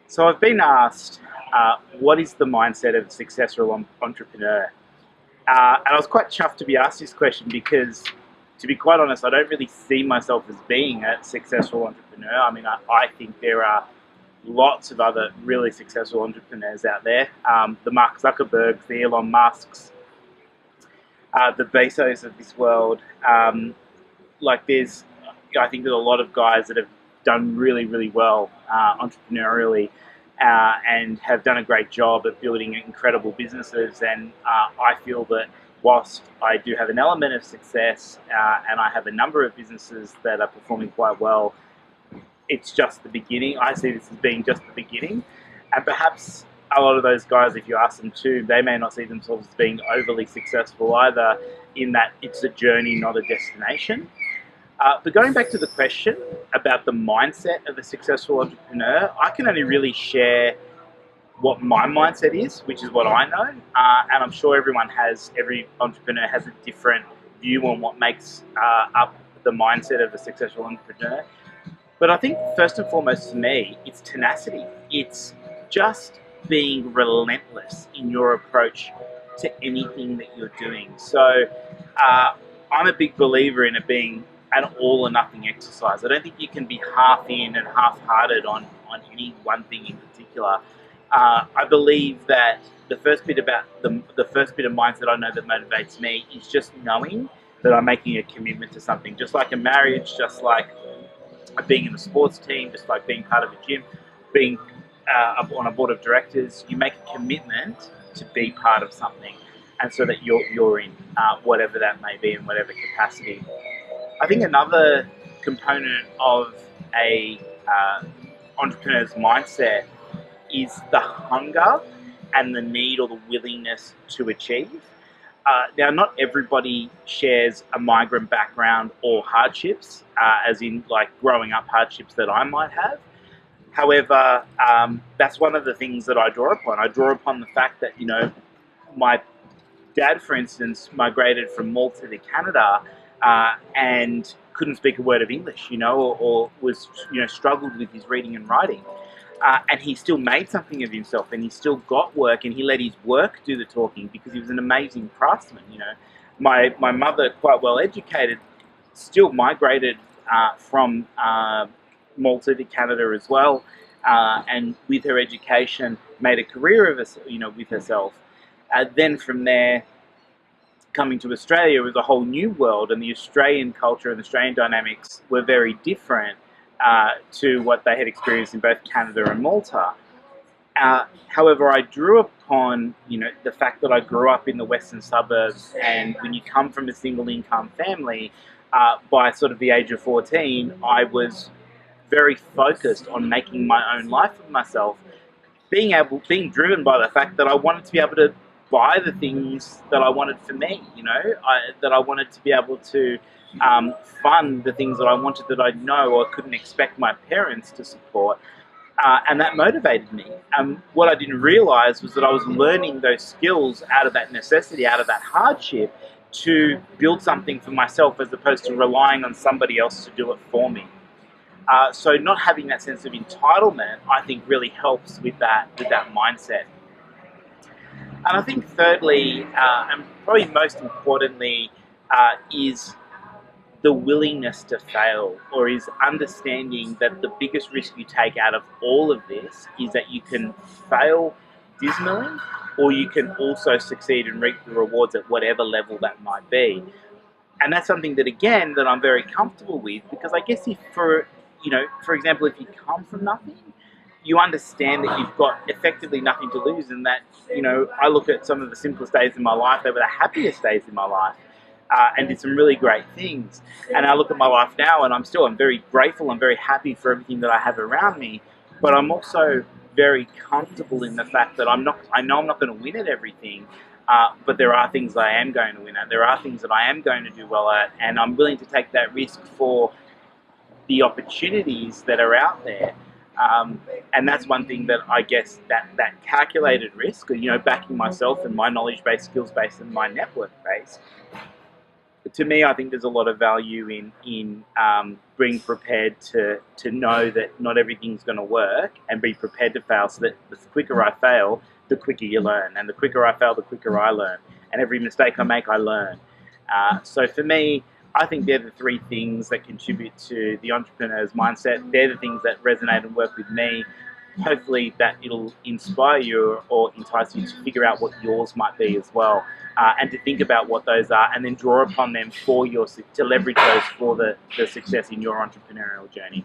So I've been asked, what is the mindset of a successful entrepreneur? And I was quite chuffed to be asked this question because, to be quite honest, I don't really see myself as being a successful entrepreneur. I mean, I think there are lots of other really successful entrepreneurs out there. The Mark Zuckerbergs, the Elon Musks, the Bezos of this world. There's, I think there's a lot of guys that have done really, really well entrepreneurially and have done a great job at building incredible businesses. And I feel that whilst I do have an element of success and I have a number of businesses that are performing quite well, it's just the beginning. I see this as being just the beginning. And perhaps a lot of those guys, if you ask them to, they may not see themselves as being overly successful either, in that it's a journey, not a destination. But going back to the question about the mindset of a successful entrepreneur, I can only really share what my mindset is, which is what I know. And I'm sure every entrepreneur has a different view on what makes up the mindset of a successful entrepreneur. But I think first and foremost for me, it's tenacity. It's just being relentless in your approach to anything that you're doing. So I'm a big believer in it being an all or nothing exercise. I don't think you can be half in and half-hearted on any one thing in particular. I believe that the first bit of mindset I know that motivates me is just knowing that I'm making a commitment to something. Just like a marriage, just like being in a sports team, just like being part of a gym, being on a board of directors, you make a commitment to be part of something, and so that you're in whatever that may be in whatever capacity. I think another component of a entrepreneur's mindset is the hunger and the need or the willingness to achieve. Now, not everybody shares a migrant background or hardships, as in like growing up hardships that I might have. However, that's one of the things that I draw upon. I draw upon the fact that, my dad, for instance, migrated from Malta to Canada and couldn't speak a word of English, or was, struggled with his reading and writing. And he still made something of himself, and he still got work, and he let his work do the talking because he was an amazing craftsman. My mother, quite well educated, still migrated from Malta to Canada as well, and with her education made a career of with herself. Then from there, coming to Australia was a whole new world, and the Australian culture and Australian dynamics were very different to what they had experienced in both Canada and Malta. However, I drew upon, the fact that I grew up in the western suburbs, and when you come from a single income family, by sort of the age of 14, I was very focused on making my own life for myself, being driven by the fact that I wanted to be able to buy the things that I wanted for me, that I wanted to be able to fund the things that I wanted that I know or couldn't expect my parents to support. And that motivated me. What I didn't realize was that I was learning those skills out of that necessity, out of that hardship, to build something for myself as opposed to relying on somebody else to do it for me. So not having that sense of entitlement, I think, really helps with that mindset. And I think thirdly, and probably most importantly, is the willingness to fail, or is understanding that the biggest risk you take out of all of this is that you can fail dismally, or you can also succeed and reap the rewards at whatever level that might be. And that's something that, again, that I'm very comfortable with, because I guess for example, if you come from nothing, you understand that you've got effectively nothing to lose, and that, I look at some of the simplest days in my life, they were the happiest days in my life, and did some really great things. And I look at my life now, and I'm very grateful and very happy for everything that I have around me, but I'm also very comfortable in the fact that I know I'm not going to win at everything, but there are things I am going to win at. There are things that I am going to do well at, and I'm willing to take that risk for the opportunities that are out there. And that's one thing that I guess that calculated risk, backing myself and my knowledge base, skills base, and my network base, to me, I think there's a lot of value in being prepared to know that not everything's going to work and be prepared to fail. So that the quicker I fail, the quicker you learn, and the quicker I fail, the quicker I learn. And every mistake I make, I learn. So for me, I think they're the three things that contribute to the entrepreneur's mindset. They're the things that resonate and work with me. Hopefully that it'll inspire you or entice you to figure out what yours might be as well, and to think about what those are and then draw upon them for to leverage those for the success in your entrepreneurial journey.